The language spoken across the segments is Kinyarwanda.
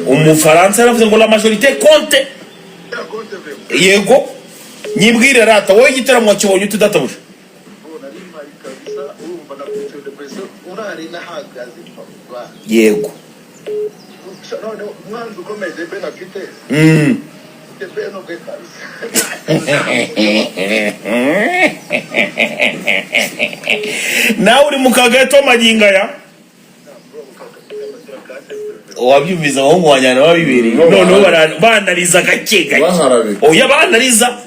Umufaransa yaravuze ngo la majorité compte. Yego. Nyibwire rata wowe igitaramo wakibonye utadatabuje. Yego. Nawe uri mukagato maginga ya wabyumviza aho wanyana wabibereye none banariza gake gake oya banariza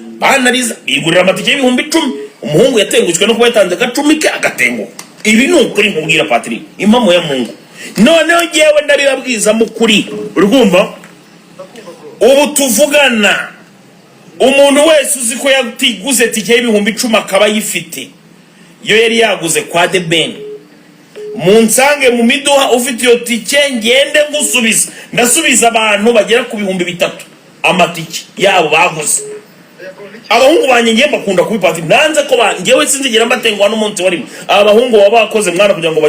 igurira amatike y'ibihumbi 10 umuhungu yatengutswe no kuba yatanze gacumi ke agatengo ibi ni ukuri nkubwira Patrick impamo ya Mungu noneho ngewe ndabibabwiza mukuri urumva ubu tuvugana umuntu wese uzi ko yatiguze tike y'ibihumbi 10 akaba yifite yo yari yaguze kwa The Ben munsange mu miduha ufite iyo tike ngende ngusubiza ndasubiza abantu bagera ku bihumbi 3 amatike yabo baguze abahungu banye ngiye bakunda kubipati nanze ko ngewe sinzigera mbatengwa n'umunsi warimo abahungu baba bakoze mwana kugira ngo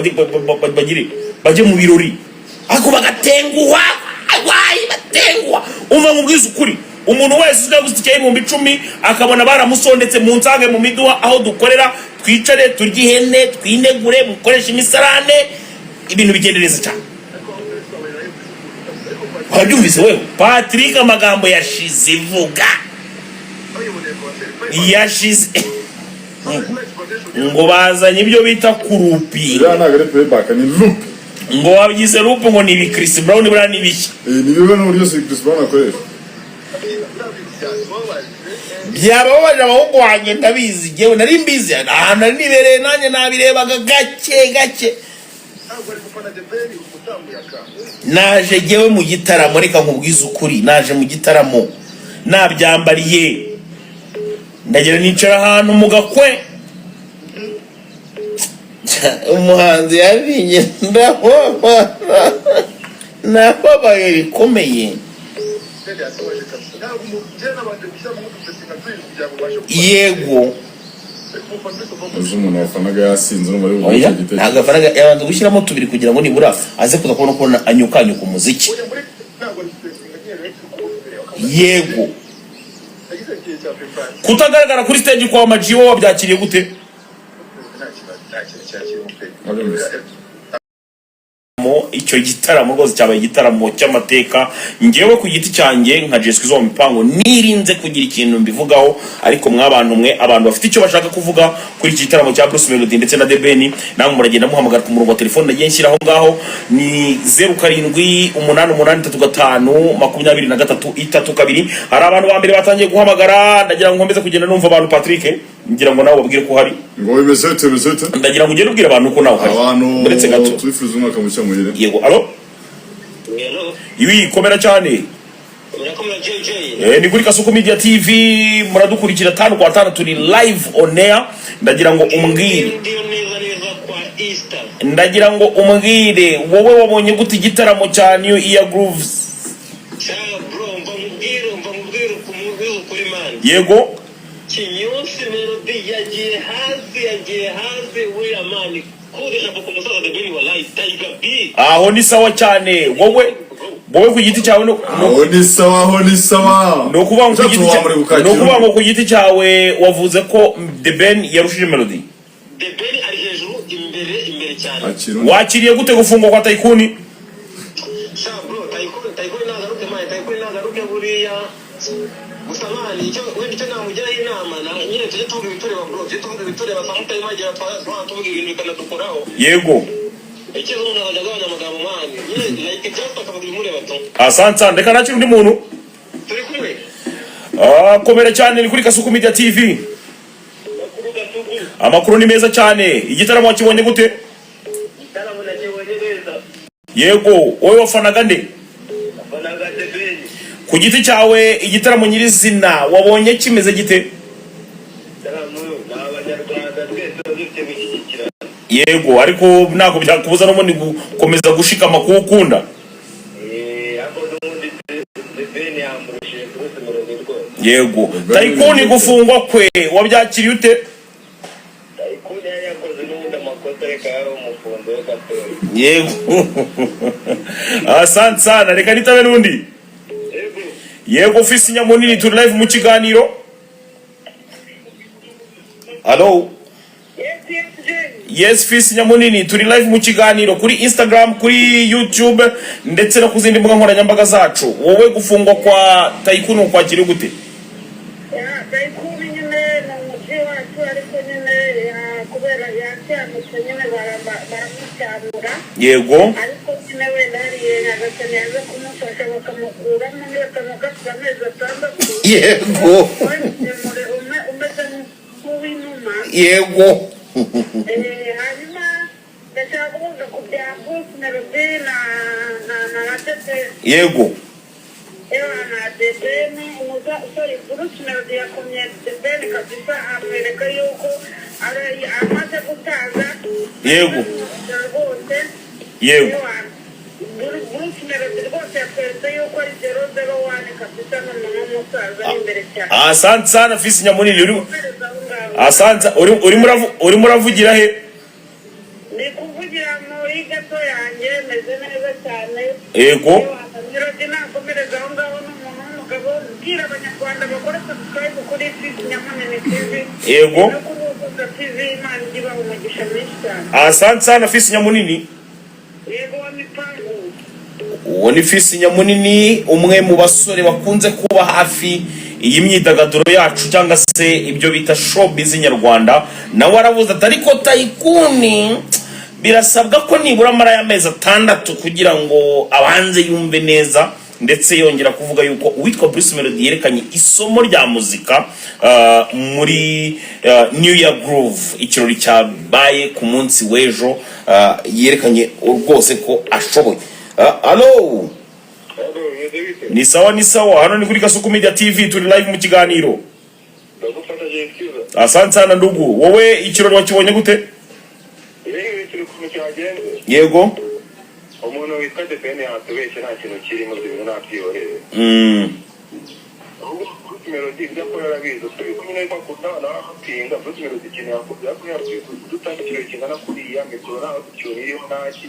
baje mu birori ako bagatenguwa wayi batengwa umva mubwiza ukuri umuntu wese uzaguze tike y'ibihumbi 10 akabona baramusondetse munsange mu miduha aho dukorera twicare turgihene twinegure mukoresha imisarane ibintu bigendereza cyane wabyumvise wewe Patrick amagambo yashize ivuga yashize ngo bazanye ibyo bita kurupi ngo wabigize rupu ngo ni Chris Brown bra ni biki ni bibe no Chris Brown akoresha byababaje abahungu wanjye ndabizi jewe nari mbizi ahantu nibereye nanjye nabirebaga gake naje jewe mu gitaramo reka nkubwiza ukuri naje mu gitaramo nabyambariye ndagira nicara ahantu mu gakwe umuhanzi yarinye nababaye bikomeye yego umuntu wafanaga yasinze no muri ubu giteke agafanaga yabanza gushyiramo 2 kugira ngo nibura aze kuza kubona ko anyukanyuka umuziki yego kutagaragara kuri stage kwa Majiwo wabyakiriye gute icyo gitaramo rwose cyabaye igitaramo cy'amateka ngewe ku giti cyanjye nka Jesco zo mipango nirinze kugira ikintu mbivugaho ariko mwabantu umwe abantu bafite icyo bashaka kuvuga kuri iki gitaramo cya Bruce Melody ndetse na The Ben namwe muragenda muhamagara ku murongo wa telefone nagiye nshyiraho ngaho ni 0788522332 hari abantu bambere batangiye guhamagara ndagira ngo nkomeze kugenda numva abantu Patrick ngira ngo nawe babwire ko hari ngo bimezete ndagira ngo ugende ubwira abantu ko nawe hari ndetse gato twifuza umwaka mushya muhire yego allo iwi komera cyane urakomera JJ ni kuri Kasuku Media TV muradukurikira 5 kwa 5 turi live on air ndagira ngo umbwire wowe wabonye gute igitaramo cya New Year Grooves bro mva mubwire kuri man yego Kinyusi Melody yagiye hazi we amani kodesha boko musaza The Ben wallahi Tiger B aho ni sawa cyane wowe ku giti cyawe no sawa no kuvuga ngo ku giti cyawe wavuze ko The Ben yarushije Melody The Ben ari hejuru imbere cyane wakiriye gute gufungwa kwa Tycoon bro Tycoon nagaruke buriya gusamani icyo wenda namugira inama na nyine tujye tuvuga ibitureba bro tujye tuvuga ibitureba samutaye magira tuvuga ibintu bikanadukoraho yego ikizo umuntu agabanya amagambo mani nyine like just akavuga imureba to asante ndeka nakiri undi muntu turi kumwe komera cyane ni kuri Kasuku Media TV amakuru ni meza cyane igitaramo wakibonye gute igitaramo nakibonye neza yego wowe wafanaga nde wafanaga The Ben ku giti cyawe igitaramo nyirizina wabonye kimeze gite yego ariko nako byakubuza no muri gukomeza gushikama kuwukunda yego Tycoon gufungwa kwe wabyakiriye ute Tycoon yakoze n'ubundi amakosa Yego. Asante sana, reka nitabe nundi. Yego ofisi Nyamunini turi live mu kiganiro. Hello. Yes, ofisi Nyamunini turi live mu kiganiro kuri Instagram, kuri YouTube ndetse no kuzindi mbuga nkoranyambaga zacu. Wowe gufungwa kwa Tycoon kwa kiri gute? Tycoon nyine n'umujyi wacu ariko nyine kubera yacyamutse nyine baramucyamura. Yego. Ariko nyine wenda hariye Nyagasani yaje kumufasha bakamukuramo bakamukasa amezi 6. Yego. Umeze nk'uw'inuma. Yego. Hanyuma ndashaka kuvuga ku bya Bruce Melody na Tete. Yego. Na Debeni Bruce Melody yakomye Debeni kabisa amwereka yuko amaze gutaza. Yego. Yego. Bruce Melody rwose yakweretse yuko ari 001 kabisa n'umusaza imbere cyane. Asante sana ofisi Nyamunini. Asante uri muravugira he? Ni kuvugira muri gato yanjye meze neza cyane. Yego. Melody nakomereza aho ngaho n'umuntu w'umugabo ubwira abanyarwanda bakora subscribe kuri ofisi Nyamunini TV. Yego. No kuri Ubuza TV Imana igiba umugisha mwinshi cyane. Asante sana ofisi Nyamunini. Yego wa mipango. Uwo ni ofisi Nyamunini, umwe mu basore bakunze kuba hafi iyi myidagaduro yacu cyangwa se ibyo bita showbiz nyarwanda. Nawe aravuze ati ariko Tycoon birasabwa ko nibura mara y'amezi 6 kugira ngo abanze yumve neza, ndetse yongera kuvuga yuko uwitwa Bruce Melody yerekanye isomo rya muzika muri New Year Groove, ikirori cyabaye ku munsi w'ejo. Yerekanye rwose ko ashoboye. Hello. Ni sawa hano ni kuri Kasuku Media TV turi live mu kiganiro. Asante sana ndugu. Wowe ikirori wakibonye gute? Yego. Umuntu witwa Debeni yatubeshye nta kintu kirimo ibintu nakwiyoreye. Bruce Melody byako yarabizo turi kumwe n'iko kudana apinga Bruce Melody kintu yakubya ko yakwiye dutandikira kingana kuri ya mikoro na cyuriyo naki.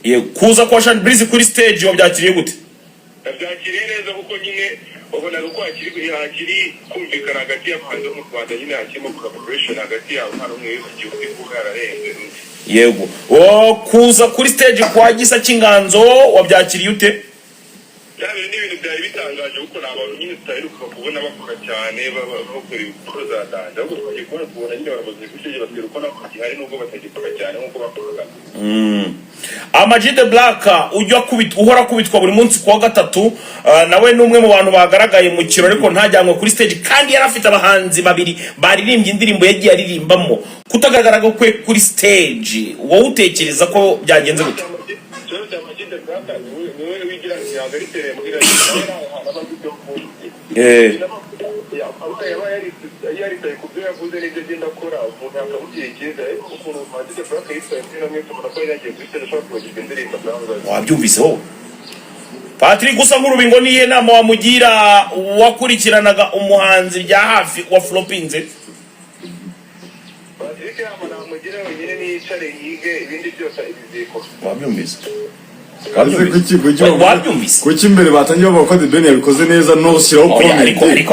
Yego. Kuza kwa Sean Breezy kuri stage wabyakiriye gute? Byakiriye neza kuko nyine ubona ko hakiri kumvikana hagati y'abantu mu Rwanda, nyine hakimo collaboration hagati yabo nta rumwe w'igihugu bwararenze. Yego. Kuza kuri stage kwa Gisa cy'Inganzo wabyakiriye ute? Cyane ni ibintu byari bitangaje kuko nabantu nyine tutaheruka kubona bakora cyane bakora ibikoro za danda, ahubwo twagiye kubona nyine barabaze kwishyura batwira uko nako gihari nubwo batagikora cyane nkuko bakoraga. Ama-G The Black uhora kubitwa buri munsi kwa gatatu, nawe numwe mu bantu bagaragaye mu kirori ariko ntajyanwe kuri stage kandi yarafite abahanzi babiri baririmbye indirimbo yagiye aririmbamo. Kutagaragara kwe kuri stage wowe utekereza ko byagenze gute? Wabyumvise wowe Patrick gusa nk'urubingo niye nama wamugira wakurikiranaga umuhanzi bya hafi wa flopinze? Patrick ama namugira wenyine n'icare yige ibindi byose ibiziko. Wabyumvise kuki imbere batangiye bavuga ko Debeni yabikoze neza no shyiraho comment. Kuki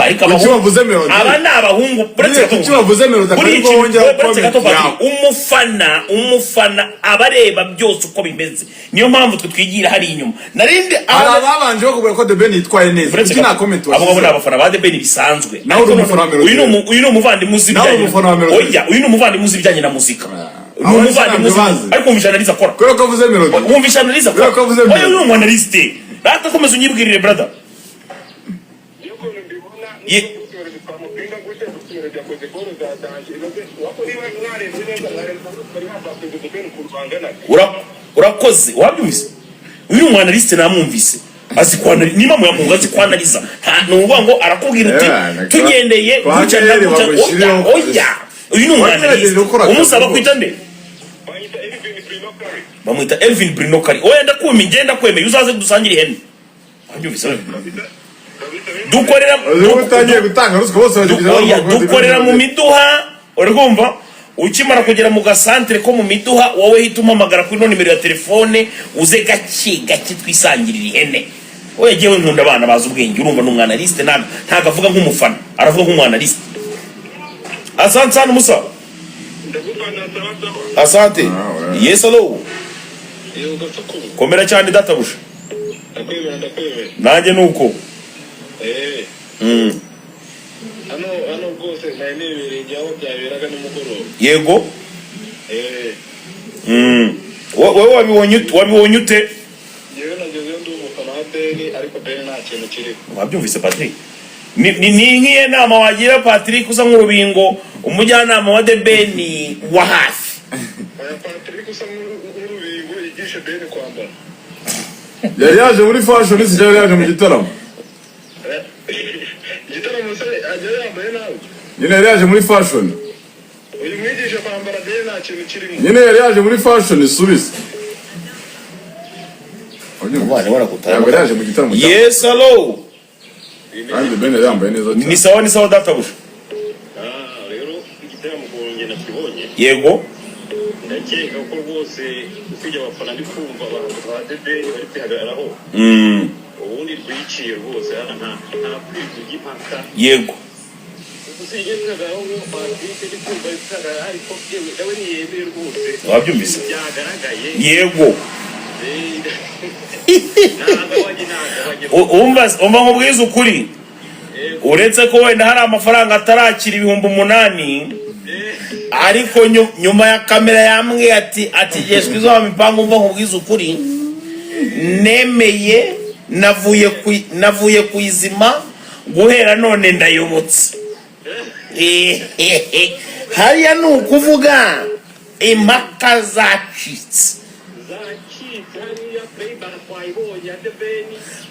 bavuze Melody? Aba ni abahungu kuki bavuze Melody kandi bongera comment. Umufana abareba byose uko bimeze, niyo mpamvu twigira hari inyuma. Narinde ababanje kuvuga ko Debeni yitwaye neza. Kuki na comment washyize? Abo abafana ba Debeni bisanzwe. Uyu ni umuvandimwe muzi bijyanye. Oya, uyu ni umuvandimwe muzi bijyanye na muzika. Ariko umvisha analiza akora. Kwero ko vuze Melody. Umvisha analiza akora. Oya ni umunaliste. Rata komeza unyibwirire brother. Urakoze wabyumvise? Uyu ni umunaliste namwumvise. Azi kwana nima mu yamunga azi kwanaliza. Nuvuga ngo arakubwira uti tugendeye guca na guca. Oya. Uyu ni umunaliste. Umusaba kwita nde? Bamwita Elvin Brinokari. Oya ndakwemeye ngenda kwemeye uzaze dusangire ihene. Wabyumvise? dukorera mu miduha urumva ukimara kugera mu gasantere ko mu miduha wowe hita umamagara kuri nimero ya telefone uze gake twisangirira ihene oya jewe nkunda abana baza ubwenge urumva n'umwana liste ntaga avuga nk'umufana aravuga nk'umwana liste asante sana musa asante yes hello komera cyane databusha nanjye nuko ano rwose ntanebereye aho byaberaga nimugoroba yego wowe wabibonye ute yewe nagezeyo ndi umufana wa Beni ariko Beni nta kintu kiri wabyumvise Patrick ni nk'iye nama wagira Patrick usa nk'urubingo umujyanama wa The Beni wa hafi Patrick usa nk'urubingo yigisha Beni kwambara yari yaje muri fashion si yari yaje mu gitaramo nyine yari yaje muri fashion uyu mwigisha kwambara Beni nta kintu kirimo nyine yari yaje muri fashion subiza yari yaje mu gitaramo yes hello kandi Beni yambaye neza ni sawa databusha rero igitaramo konge nakibonye yego ndakeka ko rwose ufije abafana ndi kumva abantu ba The Beni bari kwihagararaho ubundi rwiciye rwose nta kwivuga impaka yego usije kwihagararaho Patrick ndi kumva kwihagarara ariko yewe nawe niyemeye rwose wabyumvise byagaragaye yego umva nkubwiza ukuri uretse ko wenda hari amafaranga atarakira 8,000 ariko nyuma ya kamera yambwiye ati yeshwe izo mipango umva nkubwiza ukuri nemeye navuye kuyizima guhera none ndayobotse hariya ni ukuvuga impaka zacitse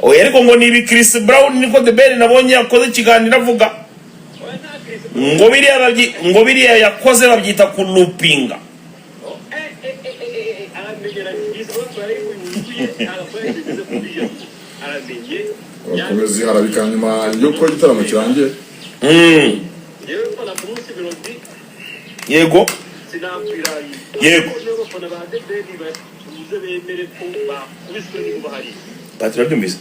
oya ariko ngo nibi Chris Brown niko The Beni nabonye yakoze ikiganiro avuga ngo biriya yakoze babyita kulupinga bakomeza harabika nyuma yuko igitaramo kirangiye yego yego Patrick byumvise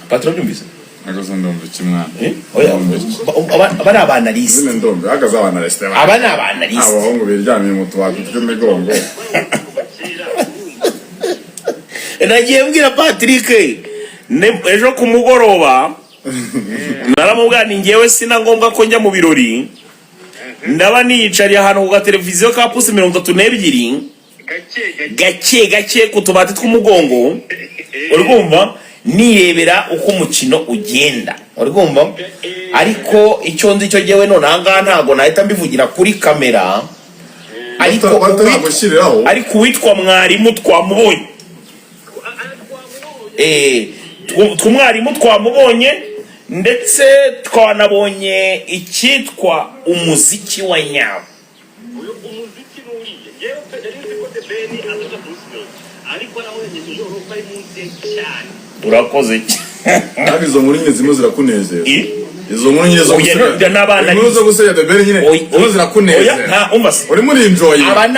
Patrick byumvise agaza ndombe kimwana oya abana abanaliste zine ndombe agaza abanaliste abana abanaliste abahungu biryamiye mu tubati tw'imigongo nagiye mbwira Patrick ejo ku mugoroba naramubwira ni ngewe sina ngombwa ko njya mu birori ndaba niyicariye ahantu ku gateleviziyo ka pusi 32 gake ku tubati tw'umugongo uri kumva nirebera uko umukino ugenda uri kumva ariko icyo nzi cyo jewe none ahangaha ntago nahita mbivugira kuri kamera ariko witwa mwarimu twamubonye twumwarimu twamubonye ndetse twanabonye icyitwa umuziki wa nyawo urakoze kandi izo nkuru nyine zimwe zirakunezeza izo nkuru nyine zo gusenya The Beni nyine zimwe zirakunezeza uri muri enjoy aba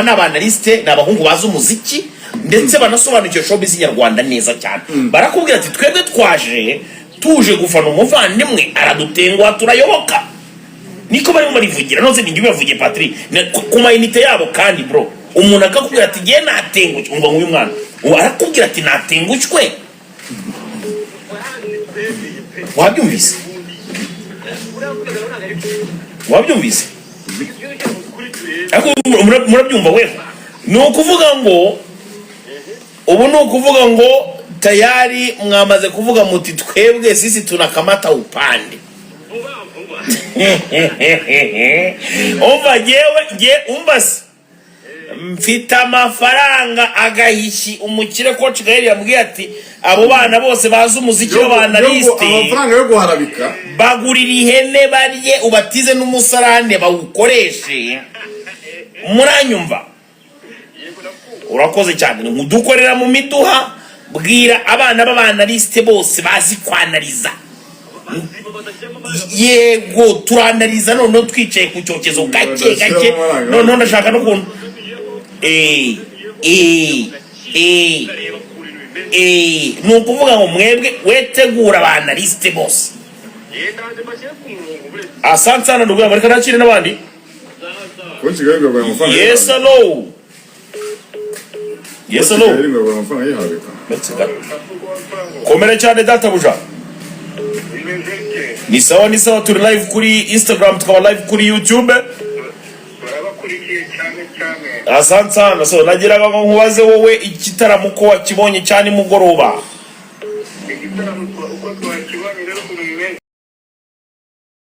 ni abanaliste ni abahungu bazi umuziki ndetse banasobanukiwe showbiz nyarwanda neza cyane barakubwira ati twebwe tuje gufana umuvandimwe aradutenguha turayoboka niko barimo barivugira none ninjye bivugiye Patrick ku mayinite yabo kandi bro umuntu akakubwira ati ngiye natengushwe ngo nguyu mwana arakubwira ati natengushwe wabyumvise murabyumva we ni ukuvuga ngo ubu ni ukuvuga ngo tayari mwamaze kuvuga muti twebwe sisi tunakamata upande umva umbase mfite amafaranga agahishi umukire Coach Gael yambwiye ati abo bana bose bazi umuziki w'abanaliste amafaranga yo guharabika bagurira ihene barye ubatize n'umusarane bawukoreshe muranyumva urakoze cyane mudukorera mu miduha bwira abana b'abanaliste bose bazi kwanaliza yego turanaliza none twicaye ku cyokezo gake none ndashaka no kuntu nukuvuga ngo mwebwe wetegura abanaliste bose asante sana ndugu yangu reka nakire n'abandi yes hello yes hello komere cyane databuja ni sawa turi live kuri Instagram tukaba live kuri YouTube asante sana so nagiraga ngo nkubaze wowe igitaramo ko wakibonye cyane mugoroba